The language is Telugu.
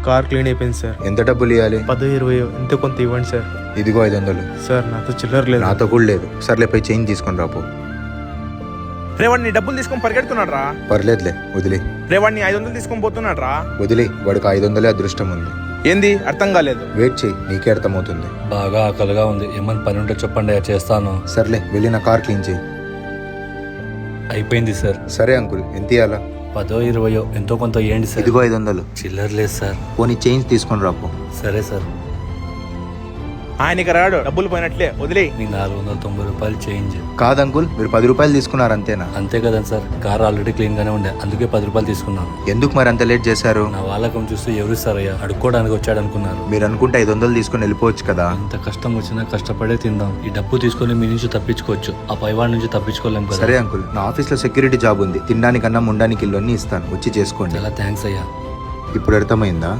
కార్ క్లీన్ అయిపోయింది సార్. ఎంత డబ్బులు ఇవ్వాలి? 10-20 ఎంత కొంత ఇవ్వండి సార్. ఇదిగో 500. సార్ నాతో చిల్లర లేదు. నాతో కూడా లేదు. సర్లే పోయి చేంజ్ తీసుకొని రాపో. రేవాడిని డబ్బులు తీసుకొని పరిగెడుతున్నాడు రా. పర్లేదులే వదిలే. రేవాడిని 500 తీసుకొని పోతున్నాడు రా. వదిలే, వాడికి 500 అదృష్టం ఉంది. ఏంది అర్థం కాలేదు. వెయిట్ చేయి, నీకే అర్థమవుతుంది. బాగా ఆకలిగా ఉంది, ఏమన్నా పని ఉంటే చెప్పండి, చేస్తాను. సర్లే వెళ్ళి నా కార్ క్లీన్ చేయి. అయిపోయింది సార్. సరే అంకుల్, ఎంత ఇవ్వాలా? 10-20 ఎంతో కొంత ఇవ్వండి సార్. ఇదిగో 500. చిల్లర లేదు సార్. పోనీ చేంజ్ తీసుకొని రాపో. సరే సార్. ఆయనకి రాడు, డబ్బులు పోయినట్లే వదిలే. మీ 490 రూపాయలు చేంజ్. కాదు అంకుల్, మీరు 10 రూపాయలు తీసుకున్నారు అంతేనా? అంతే కదా సార్, కార్ ఆల్రెడీ క్లీన్ గానే ఉండే, అందుకే 10 రూపాయలు తీసుకున్నాను. ఎందుకు మరి అంత లేట్ చేశారు? నా వాళ్ళకం చూస్తూ ఎవరు సార్ అయ్యా అడుక్కోవడానికి వచ్చాడు అనుకున్నారు. మీరు అనుకుంటే 500 తీసుకొని వెళ్ళిపోవచ్చు కదా. ఇంత కష్టం వచ్చినా కష్టపడే తిందాం. ఈ డబ్బు తీసుకొని మీ నుంచి తప్పించుకోవచ్చు, ఆ పైవాడి నుంచి తప్పించుకోలేం కదా. సరే అంకుల్, నా ఆఫీస్ లో సెక్యూరిటీ జాబ్ ఉంది. తినడానికన్నా ఉండడానికి ఇల్లు అన్ని ఇస్తాను, వచ్చి చేసుకోండి. చాలా థ్యాంక్స్ అయ్యా. ఇప్పుడు అర్థమైందా?